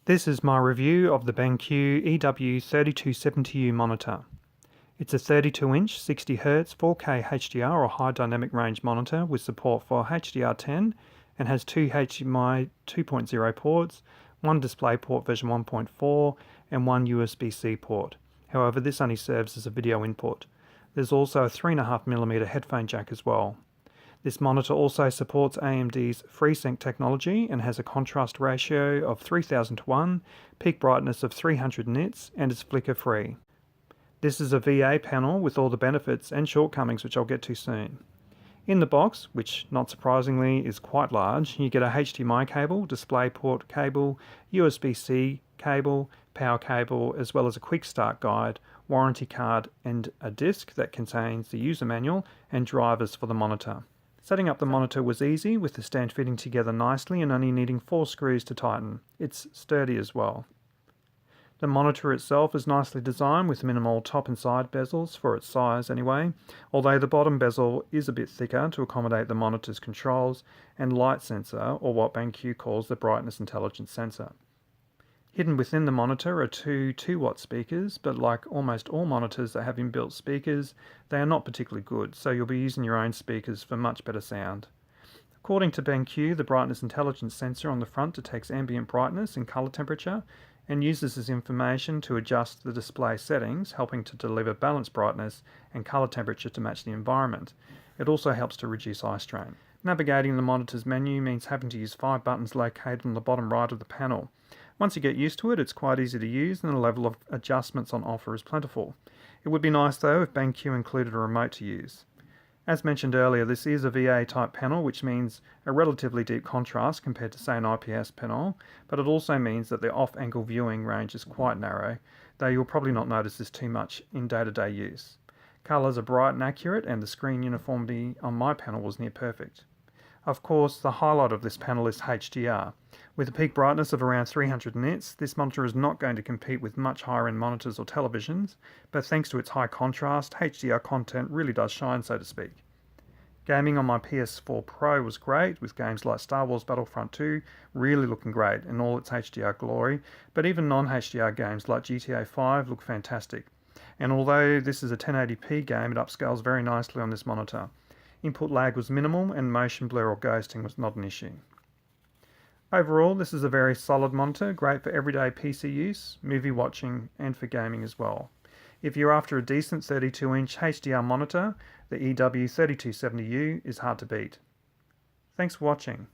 This is my review of the BenQ EW3270U monitor. It's a 32-inch 60Hz 4K HDR or high dynamic range monitor with support for HDR10 and has two HDMI 2.0 ports, one DisplayPort version 1.4 and one USB-C port. However, this only serves as a video input. There's also a 3.5mm headphone jack as well. This monitor also supports AMD's FreeSync technology and has a contrast ratio of 3000:1, peak brightness of 300 nits, and is flicker free. This is a VA panel with all the benefits and shortcomings which I'll get to soon. In the box, which not surprisingly is quite large, you get a HDMI cable, DisplayPort cable, USB-C cable, power cable, as well as a quick start guide, warranty card, and a disc that contains the user manual and drivers for the monitor. Setting up the monitor was easy, with the stand fitting together nicely and only needing 4 screws to tighten. It's sturdy as well. The monitor itself is nicely designed with minimal top and side bezels for its size anyway, although the bottom bezel is a bit thicker to accommodate the monitor's controls and light sensor, or what BenQ calls the brightness intelligence sensor. Hidden within the monitor are two 2-watt speakers, but like almost all monitors that have inbuilt speakers, they are not particularly good, so you'll be using your own speakers for much better sound. According to BenQ, the brightness intelligence sensor on the front detects ambient brightness and color temperature and uses this information to adjust the display settings, helping to deliver balanced brightness and color temperature to match the environment. It also helps to reduce eye strain. Navigating the monitor's menu means having to use 5 buttons located on the bottom right of the panel. Once you get used to it, it's quite easy to use and the level of adjustments on offer is plentiful. It would be nice though if BenQ included a remote to use. As mentioned earlier, this is a VA type panel, which means a relatively deep contrast compared to say an IPS panel, but it also means that the off-angle viewing range is quite narrow, though you'll probably not notice this too much in day-to-day use. Colours are bright and accurate, and the screen uniformity on my panel was near perfect. Of course, the highlight of this panel is HDR. With a peak brightness of around 300 nits, this monitor is not going to compete with much higher-end monitors or televisions, but thanks to its high contrast, HDR content really does shine, so to speak. Gaming on my PS4 Pro was great, with games like Star Wars Battlefront 2 really looking great in all its HDR glory, but even non-HDR games like GTA 5 look fantastic. And although this is a 1080p game, it upscales very nicely on this monitor. Input lag was minimal and motion blur or ghosting was not an issue. Overall, this is a very solid monitor, great for everyday PC use, movie watching, and for gaming as well. If you're after a decent 32-inch HDR monitor, the EW3270U is hard to beat. Thanks for watching.